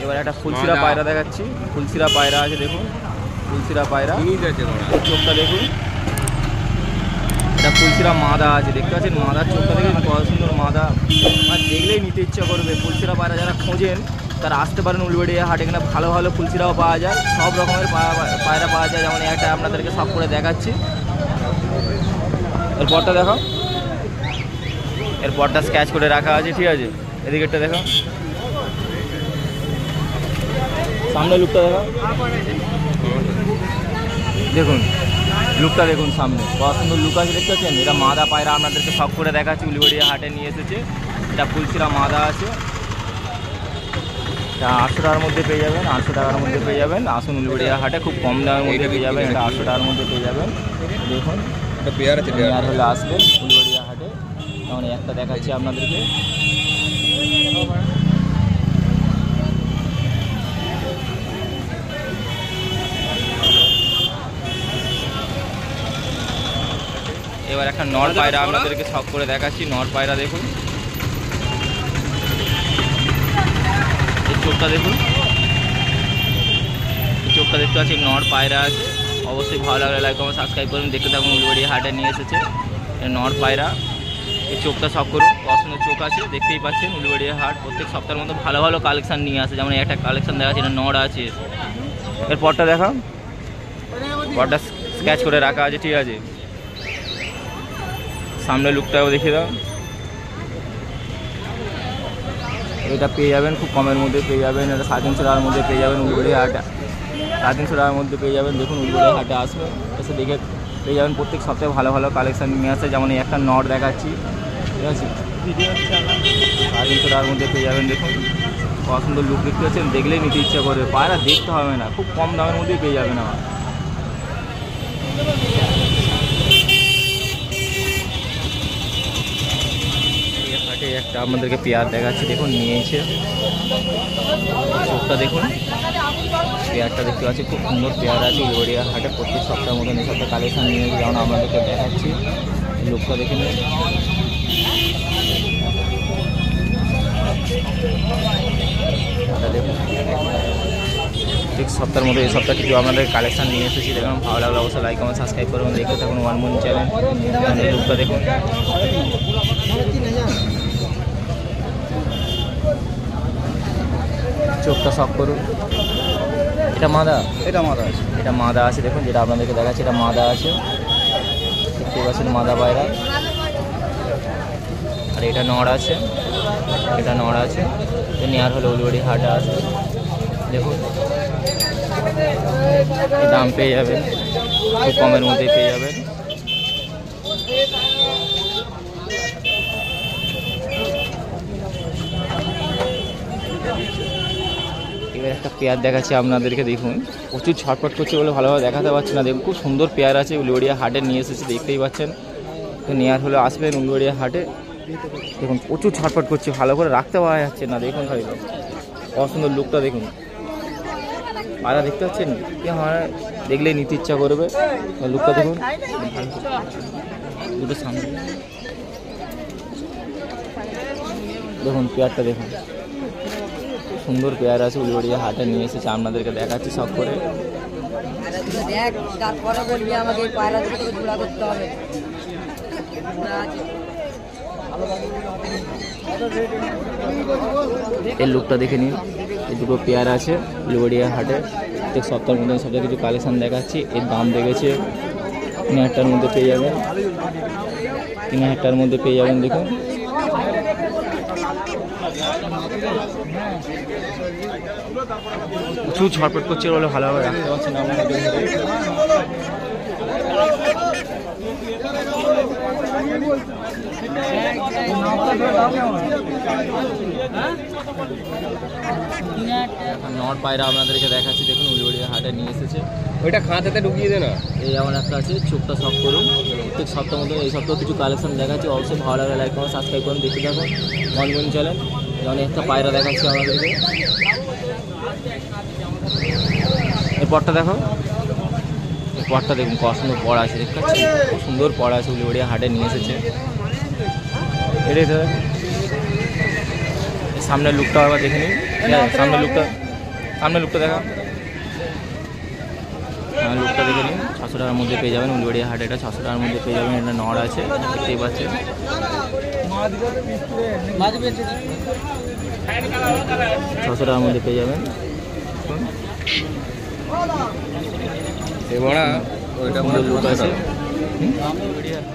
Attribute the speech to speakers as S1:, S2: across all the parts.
S1: এবার একটা ফুলসিরা পায়রা দেখাচ্ছি। ফুলসিরা পায়রা আছে দেখুন, ফুলসিরা পায়রা, চোখটা দেখুন। এটা ফুলসিরা মাদা আছে, দেখতে পাচ্ছেন মাদার চোখটা দেখে কত সুন্দর মাদা, আর দেখলেই নিতে ইচ্ছা করবে। ফুলসিরা পায়রা যারা খোঁজেন তারা আসতে পারেন উলুবেড়িয়া হাট। এখানে ভালো ভালো ফুলসিরাও পাওয়া যায়, সব রকমের পায়রা পাওয়া যায়। যেমন একটা আপনাদেরকে সব করে দেখাচ্ছি। এরপরটা দেখো, এরপরটা স্ক্যাচ করে রাখা আছে, ঠিক আছে। এদিকেরটা দেখো, সামনে লুকটা দেখো, দেখুন লুকটা দেখুন সামনে কত সুন্দর লুক আছে, দেখতে পাচ্ছেন। এটা মাদা পায়রা আপনাদেরকে সব করে দেখাচ্ছি, উলুবেড়িয়া হাটে নিয়ে এসেছে। এটা ফুলসিরা মাদা আছে, এটা 800 টাকার মধ্যে পেয়ে যাবেন, 800 টাকার মধ্যে পেয়ে যাবেন। আসুন উলুবেড়িয়া হাটে, খুব কম দামের মধ্যে পেয়ে যাবেন। এটা 800 টাকার মধ্যে পেয়ে যাবেন। দেখুন পেয়ার আছে, পেয়ার হলে আসবেন উলুবেড়িয়া হাটে। যেমন একটা দেখাচ্ছি আপনাদেরকে, এবার একটা নর পায়রা আপনাদেরকে সব করে দেখাচ্ছি। নর পায়রা দেখুন, এই চোখটা দেখুন, এই চোখটা দেখতে পাচ্ছি। নর পায়রা আছে, অবশ্যই ভালো লাগলে লাইক কমেন্ট সাবস্ক্রাইব করুন। দেখতে থাকুন, উলুবেড়িয়া হাটে নিয়ে এসেছে নর পায়রা। এই চোখটা সব করুন, পছন্দের চোখ আছে, দেখতেই পাচ্ছেন। উলুবেড়িয়া হাট প্রত্যেক সপ্তাহের মধ্যে ভালো ভালো কালেকশান নিয়ে আসে। যেমন একটা কালেকশান দেখাচ্ছে, এটা নর আছে। এর পরটা দেখা, পরটা স্ক্যাচ করে রাখা আছে, ঠিক আছে। সামনে লুকটাও দেখিয়ে দাও। এটা পেয়ে যাবেন খুব কমের মধ্যে পেয়ে যাবেন। এটা 350 টাকার মধ্যে পেয়ে যাবেন উলুবেড়িয়া হাটে, 350 টাকার মধ্যে পেয়ে যাবেন। দেখুন উলুবেড়িয়া হাটে আসবেন, এসে দেখে পেয়ে যাবেন। প্রত্যেক সপ্তাহে ভালো ভালো কালেকশান নিয়ে আসে। যেমন এই একটা নট দেখাচ্ছি, ঠিক আছে, 350 টাকার মধ্যে পেয়ে যাবেন। দেখুন কত সুন্দর লুক, দেখতে পাচ্ছেন, দেখলেই নিতে ইচ্ছা করবে। পায়রা দেখতে হবে না, খুব কম দামের মধ্যেই পেয়ে যাবেন আমার। হাটে একটা আপনাদেরকে পেয়ার দেখাচ্ছি, দেখুন নিয়েছে, চোখটা দেখুন। পেয়ারটা দেখতে পাচ্ছি, খুব সুন্দর পেয়ার আছে উলুবেড়িয়া হাটে। প্রত্যেক সপ্তাহের মতন এই সপ্তাহে কালেকশান নিয়েছে, যেমন আপনাদেরকে দেখাচ্ছি। লুকটা দেখে নিন, দেখুন ঠিক সপ্তাহের মধ্যে এই সপ্তাহে কিছু আপনাদের কালেকশান নিয়ে এসেছি। দেখুন ভালো লাগলে অবশ্যই লাইক কমেন্ট সাবস্ক্রাইব করুন। দেখতে থাকুন ওয়ান মুন চ্যানেল। লুকটা দেখুন, চোখটা শখ করুন। এটা মাদা, এটা মাদা আছে, এটা মাদা আছে। দেখুন যেটা আপনাদেরকে দেখাচ্ছি, এটা মাদা আছে, দেখতে পাচ্ছেন মাদা পায়রা। আর এটা নড় আছে, এটা নড় আছে। নেওয়ার হলে উলুবেড়িয়া হাটে আছে। দেখুন দাম পেয়ে যাবেন, খুব কমের মধ্যেই পেয়ে যাবেন। এবার একটা পেয়ার দেখাচ্ছি আপনাদেরকে, দেখুন প্রচুর ছটফট করছে বলে ভালোভাবে দেখাতে পারছি না। দেখুন খুব সুন্দর পেয়ার আছে, উলুবেড়িয়া হাটে নিয়ে এসেছে, দেখতেই পাচ্ছেন। তো নেওয়ার হলে আসবেন উলুবেড়িয়া হাটে। দেখুন প্রচুর ছটফট করছে, ভালো করে রাখতে পারা যাচ্ছে না। দেখুন ভাই কত সুন্দর লুকটা দেখুন, পায়রা দেখতে পাচ্ছেন কি, আমার দেখলেই নিতে ইচ্ছা করবে। লুকটা দেখুন, দুটো সামনে দেখুন, পেয়ারটা দেখুন, সুন্দর পেয়ার আছে, উলুবেড়িয়া হাটে নিয়ে এসেছে, আপনাদেরকে দেখাচ্ছি সব করে। এই লুকটা দেখে নিন, এই দুটো পেয়ার আছে উলুবেড়িয়া হাটে। প্রত্যেক সপ্তাহের মধ্যে সপ্তাহে কিছু কালেকশান দেখাচ্ছি। এর দাম দেখেছে 3000 টাকার মধ্যে পেয়ে যাবেন, 3000 টাকার মধ্যে পেয়ে যাবেন। দেখুন প্রচুর ছটফট করছে বলে ভালোভাবে রাখতে পারছি না আপনাদের। নট পায়রা আপনাদেরকে দেখাচ্ছি, দেখুন উলুবেড়িয়া হাটে নিয়ে এসেছে। ওইটা খাঁচাতে ঢুকিয়ে দে না। এই যেমন একটা আছে, চোখটা শখ করুন। প্রত্যেক সপ্তাহের মধ্যে এই সপ্তাহে কিছু কালেকশন দেখাচ্ছি, অবশ্যই ভালো লাগে লাইক করুন, সাবস্ক্রাইব করুন, দেখতে থাকুন ওয়ান মুন চ্যানেল। যেমন একটা পায়রা দেখাচ্ছি আমাদেরকে, এই পটটা দেখো, এই পটটা দেখুন কত সুন্দর পড়া আছে, দেখতে পাচ্ছেন খুব সুন্দর পড়া আছে, উলুবেড়িয়া হাটে নিয়ে এসেছে। এটাই তো সামনের লুকটা আবার দেখে নিন, সামনের লুকটা সামনে লুকটা দেখা, লুকটা দেখে নিন। 600 টাকার মধ্যে পেয়ে যাবেন উলুবেড়িয়া হাটে, এটা 600 টাকার মধ্যে পেয়ে যাবেন। এটা নড় আছে, দেখতেই পাচ্ছেন। 600 টাকার মধ্যে পেয়ে যাবেন। সুন্দর লুক আছে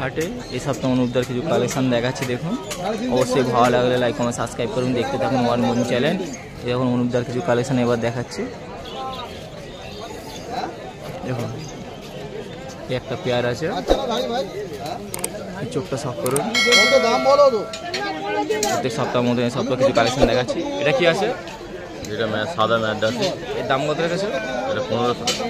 S1: হাটে। এই সপ্তাহ অনুপদার কিছু কালেকশন দেখাচ্ছি, দেখুন। অবশ্যই ভালো লাগলে লাইক কমেন্ট সাবস্ক্রাইব করুন, দেখতে থাকুন ওয়ান মন চ্যানেল। এখন অনুপদার কিছু কালেকশন এবার দেখাচ্ছি, দেখুন। একটা পেয়ার আছে, চোখটা শখ করুন। প্রত্যেক সপ্তাহের মধ্যে এই সপ্তাহ কিছু কালেকশন দেখাচ্ছি। এটা কি আছে?
S2: যেটা সাদা ম্যাট আছে,
S1: এর দাম কত রেখেছে?
S2: এটা 1500 টাকা।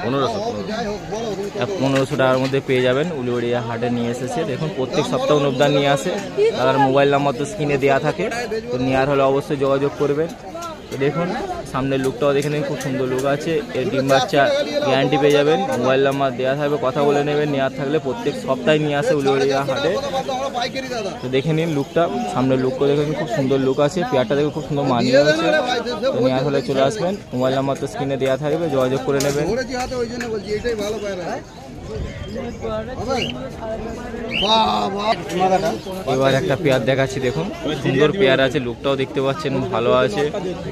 S1: 1500 টাকার মধ্যে পেয়ে যাবেন। উলুবেড়িয়া হাটে নিয়ে এসেছে, দেখুন। প্রত্যেক সপ্তাহ অনুদান নিয়ে আসে, তার মোবাইল নাম্বার তো স্ক্রিনে দেওয়া থাকে, তো নেওয়ার হলে অবশ্যই যোগাযোগ করবেন। তো দেখুন সামনের লুকটাও দেখে নিন, খুব সুন্দর লুক আছে। এর ডিম বাচ্চা গ্যারান্টি পেয়ে যাবেন, মোবাইল নাম্বার দেওয়া থাকবে, কথা বলে নেবেন। নেওয়ার থাকলে প্রত্যেক সপ্তাহে নিয়ে আসে উলুবেড়িয়া হাটে। তো দেখে নিন লুকটা, সামনের লুকটা দেখে নিন, খুব সুন্দর লুক আছে। পেয়ারটা দেখে খুব সুন্দর মানিয়ে আছে। তো নেওয়ার হলে চলে আসবেন, মোবাইল নাম্বার তো স্ক্রিনে দেওয়া থাকবে, যোগাযোগ করে নেবেন। এবার একটা পেয়ার দেখাচ্ছি, দেখুন। সুন্দর পেয়ার আছে, লুকটাও দেখতে পাচ্ছেন ভালো আছে।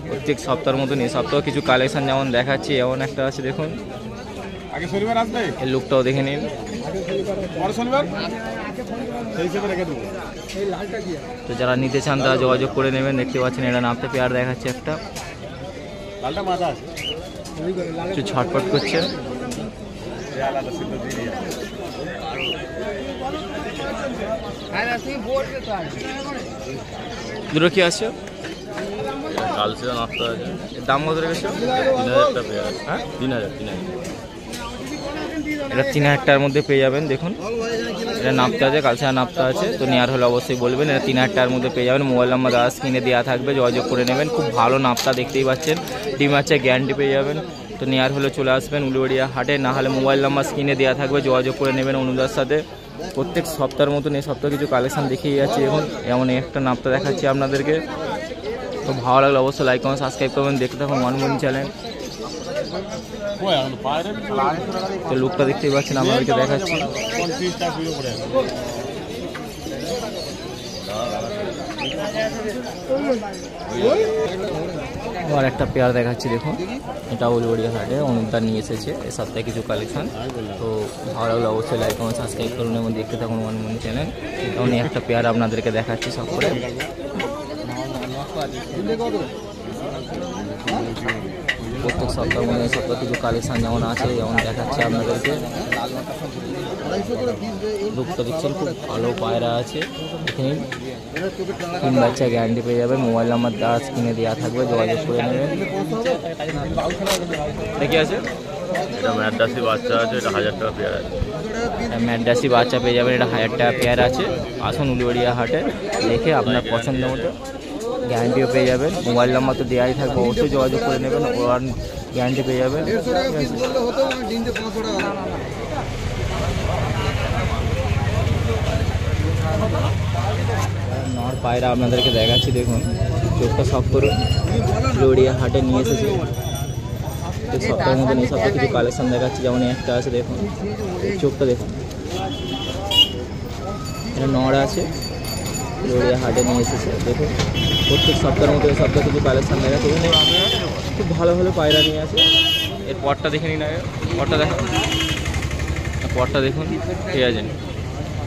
S1: প্রত্যেক সপ্তাহের মতন এই সপ্তাহ কিছু কালেকশন যেমন দেখাচ্ছি, এমন একটা আছে, দেখুন। এর লুকটাও দেখে নিন। তো যারা নিতে চান তারা যোগাযোগ করে নেবেন। দেখতে পাচ্ছেন এটা নামতে পেয়ার দেখাচ্ছে একটা, একটু ছটপট করছে। দুটো কি আছে?
S2: কালসিয়াম নাপতে আছে।
S1: এর দাম কত রেখেছে?
S2: 3000 টাকা পেয়ার।
S1: হ্যাঁ,
S2: 3000।
S1: এটা 3000 টাকার মধ্যে পেয়ে যাবেন, দেখুন। এটা নাপতে আছে, কালসিয়াম নাপতে আছে। তো নেওয়ার হলে অবশ্যই বলবেন। এটা 3000 টাকার মধ্যে পেয়ে যাবেন। মোবাইল নাম্বার দাদা স্ক্রিনে দেওয়া থাকবে, যোগাযোগ করে নেবেন। খুব ভালো নাপতা, দেখতেই পাচ্ছেন। ডিম আছে, গ্যারান্টি পেয়ে যাবেন। তো নেওয়ার হলে চলে আসবেন উলুবেড়িয়া হাটে, না হলে মোবাইল নাম্বার স্ক্রিনে দেওয়া থাকবে, যোগাযোগ করে নেবেন অনুদার সাথে। প্রত্যেক সপ্তাহের মতন এই সপ্তাহে কিছু কালেকশন দেখিয়ে যাচ্ছি, এখন এমন একটা নাপতা দেখাচ্ছি আপনাদেরকে। তো ভালো লাগলে অবশ্যই লাইক কমেন্ট সাবস্ক্রাইব করবেন, দেখতে থাকুন ওয়ান মন চ্যানেল। তো লুকটা দেখতেই পাচ্ছেন, আপনাদেরকে দেখাচ্ছি। আর একটা পেয়ার দেখাচ্ছি, দেখুন। এটা উলুবেড়িয়া হাটে অনুদান নিয়ে এসেছে এই সপ্তাহে কিছু কালেকশন। তো ভালো লাগলে অবশ্যই লাইক কমেন্ট সাবস্ক্রাইব করুন এবং দেখতে থাকুন ওয়ান মন চ্যানেল। এমন একটা পেয়ার আপনাদেরকে দেখাচ্ছি সব করে। প্রত্যেক সপ্তাহ মনে এই সপ্তাহে কিছু কালেকশন যেমন আছে, যেমন দেখাচ্ছি আপনাদেরকে। লুকটা দেখছেন, খুব ভালো পায়রা আছে। এখানে 3 বাচ্চা গ্যারান্টি পেয়ে যাবেন। মোবাইল নাম্বার দেওয়া স্ক্রিনে দেওয়া থাকবে, যোগাযোগ করে নেবেন। দেখি আছে,
S2: এটা ম্যাডাসি বাচ্চা আছে, এটা 1000 টাকা পেয়ার আছে।
S1: ম্যাডাসি বাচ্চা পেয়ে যাবেন, এটা 1000 টাকা পেয়ার আছে। আসুন উলুবেড়িয়া হাটে, দেখে আপনার পছন্দ মতো গ্যারান্টিও পেয়ে যাবেন। মোবাইল নাম্বার তো দেওয়াই থাকবে, অবশ্যই যোগাযোগ করে নেবেন, ওয়ান গ্যারান্টি পেয়ে যাবেন। নর পায়রা আপনাদেরকে দেখাচ্ছি, দেখুন। চোখটা সব করুন, উলুবেড়িয়া হাটে নিয়ে এসেছি। প্রত্যেক সপ্তাহের মধ্যে এই সপ্তাহে কিছু কালেকশন দেখাচ্ছি, যেমন একটা আছে, দেখুন। চোখটা দেখুন, এটা নর আছে, উলুবেড়িয়া হাটে নিয়ে এসেছে, দেখুন। প্রত্যেক সপ্তাহের মধ্যে এই সপ্তাহে কিছু কালেকশন দেখাচ্ছে, খুব ভালো ভালো পায়রা নিয়ে আসে। এর পরটা দেখে নিন আগে, পরটা দেখো, পরটা দেখুন, ঠিক আছে।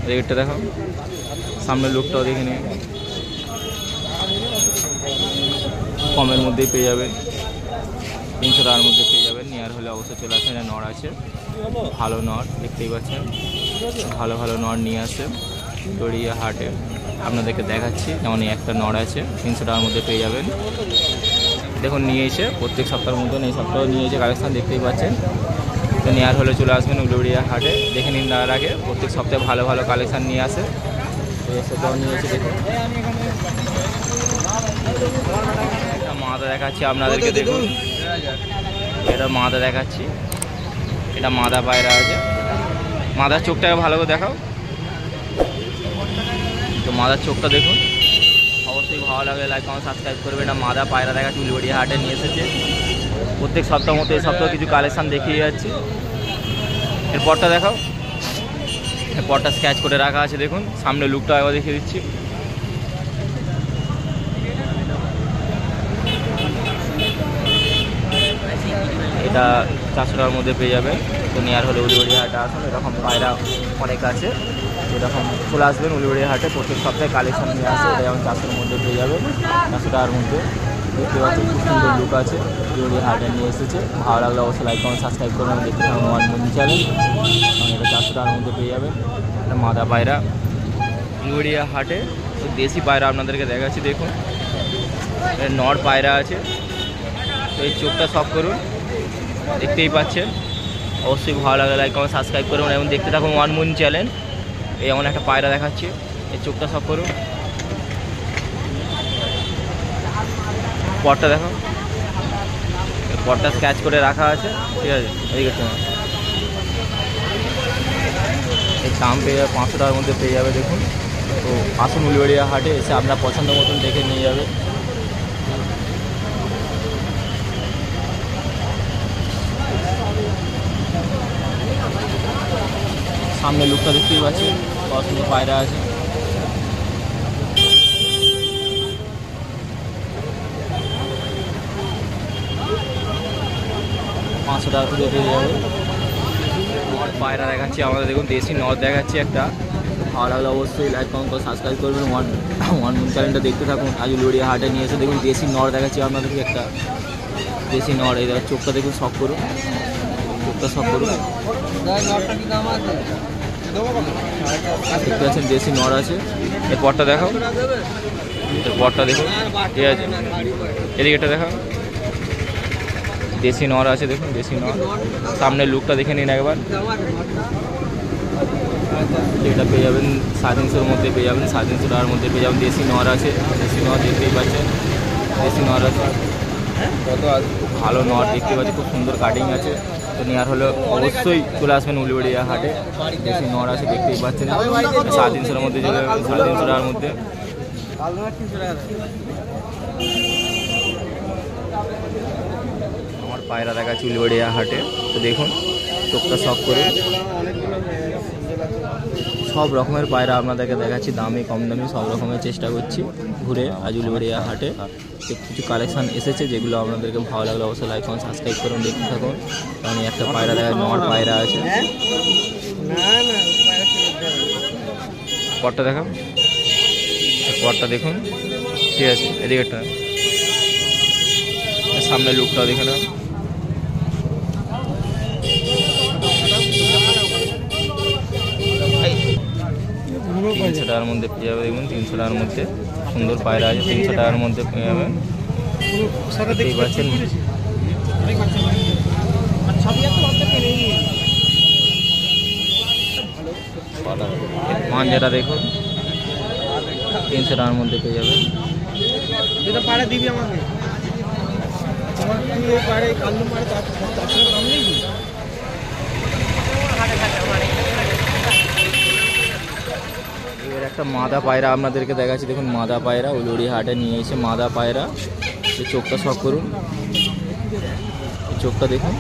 S1: রেটটা দেখো, সামনের লুকটাও দেখে নিন, কমের মধ্যেই পেয়ে যাবেন। 300 টাকার মধ্যে পেয়ে যাবেন। নেওয়ার হলে অবশ্যই চলে আসেন। এটা নর আছে, ভালো নর, দেখতেই পাচ্ছেন। ভালো ভালো নর নিয়ে আসে উলুবেড়িয়া হাটে, আপনাদেরকে দেখাচ্ছি। যেমন একটা নর আছে, 300 টাকার মধ্যে পেয়ে যাবেন। দেখুন নিয়ে এসে প্রত্যেক সপ্তাহের মতন এই সপ্তাহে নিয়ে এসে কালেকশন দেখতেই পাচ্ছেন। তো নেওয়ার হলে চলে আসবেন উলুবেড়িয়া হাটে, দেখে নিন তার আগে। প্রত্যেক সপ্তাহে ভালো ভালো কালেকশন নিয়ে আসে, তো এই সপ্তাহে নিয়ে এসে দেখুন। এটা মাদা দেখাচ্ছি আপনাদেরকে, দেখুন। এটা মাদা দেখাচ্ছি, এটা মাদা পায়রা আছে। মাদার চোখটাকে ভালো করে দেখাও। তো মাদার চোখটা দেখুন, অবশ্যই ভালো ভালো লাগলে লাইক কমেন্ট সাবস্ক্রাইব করবে। এটা মাদা পায়রা দেখাচ্ছি, উলুবেড়িয়া হাটে নিয়ে এসেছে। প্রত্যেক সপ্তাহ মতো এই সপ্তাহে কিছু কালেকশান দেখিয়ে যাচ্ছি। এরপরটা দেখাও, এরপরটা স্ক্যাচ করে রাখা আছে দেখুন। সামনে লুকটা একবার দেখিয়ে দিচ্ছি। এটা 400 টাকার মধ্যে পেয়ে যাবেন। তো নিয়ার হলে উলুবেড়িয়া হাটে আসুন, এরকম পায়রা অনেক আছে। এরকম চলে আসবেন উলুবেড়িয়া হাটে, প্রত্যেক সপ্তাহে কালেকশন নিয়ে আসে। এটা যেমন 400-র মধ্যে পেয়ে যাবেন, 400 টাকার মধ্যে। দেখতে পাচ্ছেন খুব সুন্দর লুক আছে, উলুবেড়িয়া হাটে নিয়ে এসেছে। ভালো লাগলে অবশ্যই লাইক কমেন্ট সাবস্ক্রাইব করবেন, দেখতে থাকুন ওয়ান মনি চ্যানেল। এটা 400 টাকার মধ্যে পেয়ে যাবেন। এটা মাদা পায়রা উলুবেড়িয়া হাটে। তো দেশি পায়রা আপনাদেরকে দেখাচ্ছি দেখুন। নর পায়রা আছে। তো এই চোখটা সব করুন, দেখতেই পাচ্ছেন। অবশ্যই ভালো লাগে লাইক কমেন্ট সাবস্ক্রাইব করুন এবং দেখতে থাকুন ওয়ান মুন চ্যানেল। এই এমন একটা পায়রা দেখাচ্ছি, এই চোখটা সব করুন। পটটা দেখো, পটটা স্ক্যাচ করে রাখা আছে, ঠিক আছে। এদিকে শোনো, এই দাম পেয়ে যাবে 500 টাকার মধ্যে পেয়ে যাবে দেখুন। তো আসুন উলুবেড়িয়া হাটে, এসে আপনার পছন্দ মতন দেখে নিয়ে যাবে। সামনে লুকটা দেখতেই পাচ্ছি, কত সুন্দর পায়রা আছে। $500 টাকা করে পেয়ে যাবে। নর পায়রা দেখাচ্ছি আমাদের দেখুন, দেশি নর দেখাচ্ছি একটা। ভালো লাগলে অবশ্যই লাইক কমেন্ট করে সাবস্ক্রাইব করবেন। ওয়ান মুন চ্যানেলটা দেখতে থাকুন। আজ উলুবেড়িয়া হাটে নিয়ে এসে দেখুন দেশি নর দেখাচ্ছি আপনাদেরকে একটা। দেশি নর, এই দেখো চোখটা দেখুন, শখ করুন, চোখটা শখ করুন। দেখতে পাচ্ছেন দেশি নর আছে। এর পরটা দেখাও, এর পরটা দেখুন, ঠিক আছে। এদিকে এটা দেখাও, দেশি নর আছে দেখুন, দেশি নর। সামনের লুকটা দেখে নিন একবার। এটা পেয়ে যাবেন 350-র মধ্যে পেয়ে যাবেন, 350 টাকার মধ্যে পেয়ে যাবেন। দেশি নর আছে, দেশি নর দেখতেই পাচ্ছেন, দেশি নর আছে। ভালো নর দেখতে পাচ্ছি, খুব সুন্দর কাটিং আছে। তো নেওয়ার হলে অবশ্যই চলে আসবেন উলুবেড়িয়া হাটে। দেশি নর আছে দেখতেই পাচ্ছেন, 350-র মধ্যে চলে যাবেন, 350 টাকার মধ্যে। আমার পায়রা দেখাচ্ছি উলুবেড়িয়া হাটে। তো দেখুন চোখটা শখ করুন। সব রকমের পায়রা আপনাদেরকে দেখাচ্ছি, দামি কম দামি সব রকমের চেষ্টা করছি ঘুরে আজ উলুবেড়িয়া হাটে। কিছু কালেকশান এসেছে যেগুলো আপনাদেরকে ভালো লাগলে অবশ্যই লাইক করুন, সাবস্ক্রাইব করুন, দেখতে থাকুন। কারণ একটা পায়রা দেখা, নর পায়রা আছে। পটটা দেখান, পটটা দেখুন, ঠিক আছে। এদিকেটা সামনে লুকটাও দেখে না। $300 টাকার মধ্যে পেয়ে যাবে দেখুন, 300 টাকার মধ্যে সুন্দর পায়রা আছে, 300 টাকার মধ্যে পেয়ে যাবেন। দেখতেই পাচ্ছেন মাঞ্জাটা দেখুন, 300 টাকার মধ্যে পেয়ে যাবেন। এবার একটা মাদা পায়রা আপনাদেরকে দেখাচ্ছি দেখুন, মাদা পায়রা উলুবেড়িয়া হাটে নিয়ে এসে মাদা পায়রা। এই চোখটা শখ করুন, এই চোখটা দেখুন,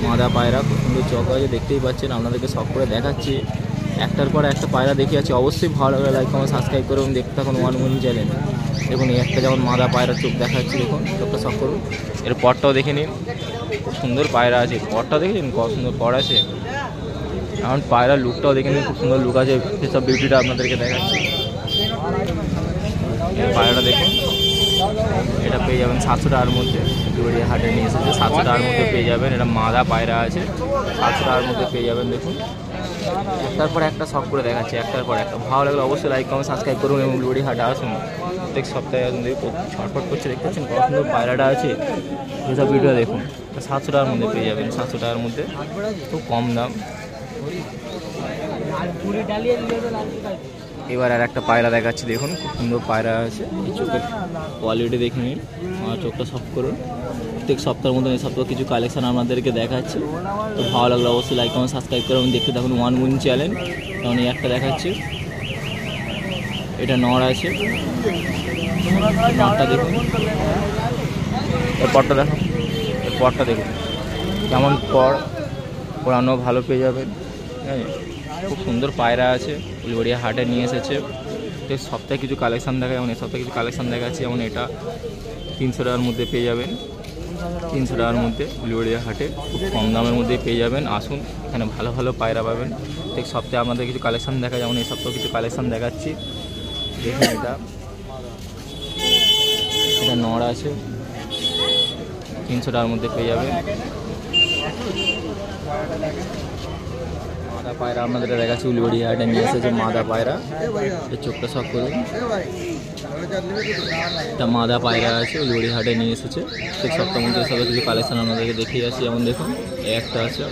S1: মাদা পায়রা খুব সুন্দর চোখ আছে, দেখতেই পাচ্ছেন। আপনাদেরকে শখ করে দেখাচ্ছি, একটার পর একটা পায়রা দেখে আছে। অবশ্যই ভালো লাগলে লাইক কমেন্ট সাবস্ক্রাইব করুন, দেখতে থাকুন ওয়ান মুন চ্যানেল। দেখুন এই একটা যেমন মাদা পায়রা চোখ দেখাচ্ছি দেখুন, চোখটা শখ করুন। এর পরটাও দেখে নিন, খুব সুন্দর পায়রা আছে। পরটা দেখেছেন কত সুন্দর পর আছে। এখন পায়রা লুকটাও দেখে নিন, খুব সুন্দর লুক আছে। সেসব বিউটিটা আপনাদেরকে দেখাচ্ছি। এই পায়রাটা দেখুন, এটা পেয়ে যাবেন 700 টাকার মধ্যে। উলুবেড়িয়া হাটে নিয়ে এসেছে, 700 টাকার মধ্যে পেয়ে যাবেন। এটা মাদা পায়রা আছে, 700 টাকার মধ্যে পেয়ে যাবেন। দেখুন একটার পর একটা শখ করে দেখাচ্ছি, একটার পর একটা। ভালো লাগলে অবশ্যই লাইক কমেন্ট সাবস্ক্রাইব করুন এবং উলুবেড়িয়া হাটে আসুন। প্রত্যেক সপ্তাহে আসুন, দেখুন ছটফট করছে, দেখতে পাচ্ছেন কত সুন্দর পায়রাটা আছে। এসব ভিডিও দেখুন, 700 টাকার মধ্যে পেয়ে যাবেন, 700 টাকার মধ্যে, খুব কম দাম। এবার আর একটা পায়রা দেখাচ্ছি দেখুন, খুব সুন্দর পায়রা আছে। এই চোখের কোয়ালিটি দেখে নিন, আমার চোখটা সব করুন। প্রত্যেক সপ্তাহের মধ্যে এই সপ্তাহে কিছু কালেকশন আপনাদেরকে দেখাচ্ছি। তো ভালো লাগলে অবশ্যই লাইক কমেন্ট সাবস্ক্রাইব করুন, দেখতে থাকুন ওয়ান মুন চ্যানেল। কারণ এই একটা দেখাচ্ছি, এটা নর আছে, নটটা দেখুন, এর পরটা দেখো, এর পরটা দেখুন কেমন পড়ানো ভালো পেয়ে যাবেন। হ্যাঁ, খুব সুন্দর পায়রা আছে, উলুবেড়িয়া হাটে নিয়ে এসেছে। তো সপ্তাহে কিছু কালেকশান দেখা, যেমন এই সপ্তাহে কিছু কালেকশান দেখাচ্ছি। যেমন এটা 300 টাকার মধ্যে পেয়ে যাবেন, 300 টাকার মধ্যে উলুবেড়িয়া হাটে খুব কম দামের মধ্যে পেয়ে যাবেন। আসুন, এখানে ভালো ভালো পায়রা পাবেন। ঠিক সপ্তাহে আমাদের কিছু কালেকশান দেখা, যেমন এই সপ্তাহে কিছু কালেকশান দেখাচ্ছি। দেখুন এটা নড় আছে, 300 টাকার মধ্যে পেয়ে যাবেন। মাদা পায়রা আপনাদের দেখাচ্ছি, উলুবেড়িয়া হাটে নিয়ে এসেছে মাদা পায়রা। এই চোখটা শখ করুন, এটা মাদা পায়রা আছে, উলুবেড়িয়া হাটে নিয়ে এসেছে। ঠিক সপ্তাহের মধ্যে সবাই কিছু কালেকশন আপনাদেরকে দেখিয়ে আসি। যেমন দেখুন একটা আছে,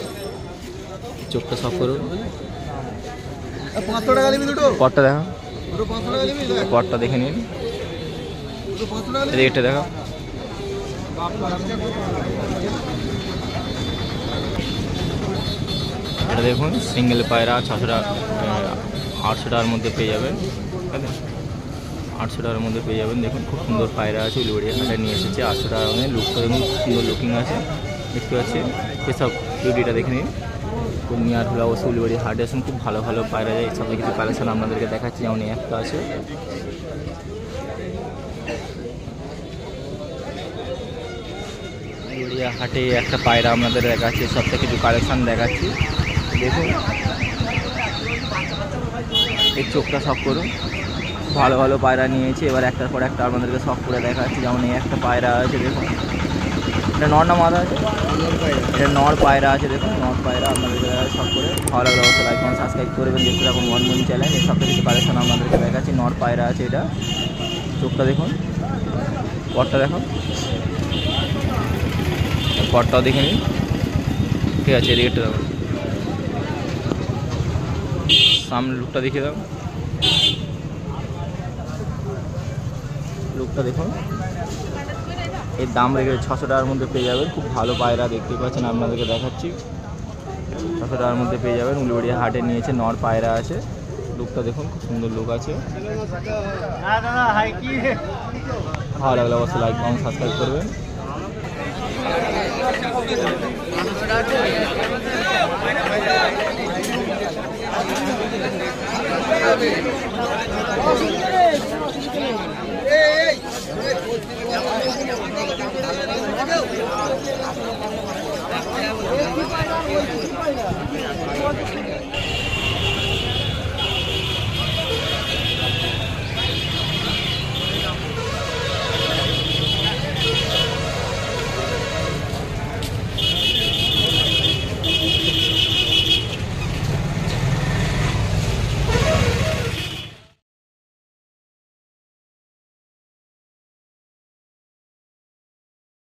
S1: চোখটা শখ করুন। পটটা দেখা, পটটা দেখে নিন, রেটটা দেখা। এটা দেখুন সিঙ্গেল পায়রা 600 টাকা, 800 টাকার মধ্যে পেয়ে যাবেন। 800 টাকার মধ্যে পেয়ে যাবেন। দেখুন খুব সুন্দর পায়রা আছে, উলুবেড়িয়া হাটে নিয়ে এসেছে। 800 টাকা লুকটা দেখুন, খুব সুন্দর লুকিং আছে, দেখতে পাচ্ছি। এসব বিউটিটা দেখে নিন। পূর্ণিয়ার হলে অবশ্যই উলুবেড়িয়া হাটে আসুন, খুব ভালো ভালো পায়রা যায়। এই সঙ্গে কিছু কালেকশন আপনাদেরকে দেখাচ্ছি। যেমন একটা আছে, উলুবেড়িয়া হাটে একটা পায়রা আপনাদের দেখাচ্ছি, সবথেকে কিছু কালেকশান দেখাচ্ছি। দেখুন এই চোখটা শখ করুন, ভালো ভালো পায়রা নিয়েছি। এবার একটার পর একটা আপনাদেরকে শখ করে দেখাচ্ছি। যেমন এই একটা পায়রা আছে, দেখুন এটা নর না মাদা আছে, এটা নর পায়রা আছে। দেখুন নর পায়রা আপনাদেরকে শখ করে। ভালো লাগলে অবশ্যই লাইক কমেন্ট সাবস্ক্রাইব করবেন। দেখতে থাকুন মনমনি চ্যানেল। এই সবথেকে কিছু কালেকশন আপনাদেরকে দেখাচ্ছি। নর পায়রা আছে, এটা চোখটা দেখুন, পটটা দেখুন, পটটাও দেখে নিন। ঠিক আছে, রেটটা দেখুন, সামনে লুকটা দেখিয়ে দাও, লুকটা দেখুন। এর দাম রেখে 600 টাকার মধ্যে পেয়ে যাবেন। খুব ভালো পায়রা দেখতে পাচ্ছেন, আপনাদেরকে দেখাচ্ছি। 600 টাকার মধ্যে পেয়ে যাবেন। উলুবেড়িয়া হাটে নিয়েছে, নর পায়রা আছে। লুকটা দেখুন, খুব সুন্দর লুক আছে। ভালো লাগলে অবশ্যই লাইক কমেন্ট সাবস্ক্রাইব করবেন।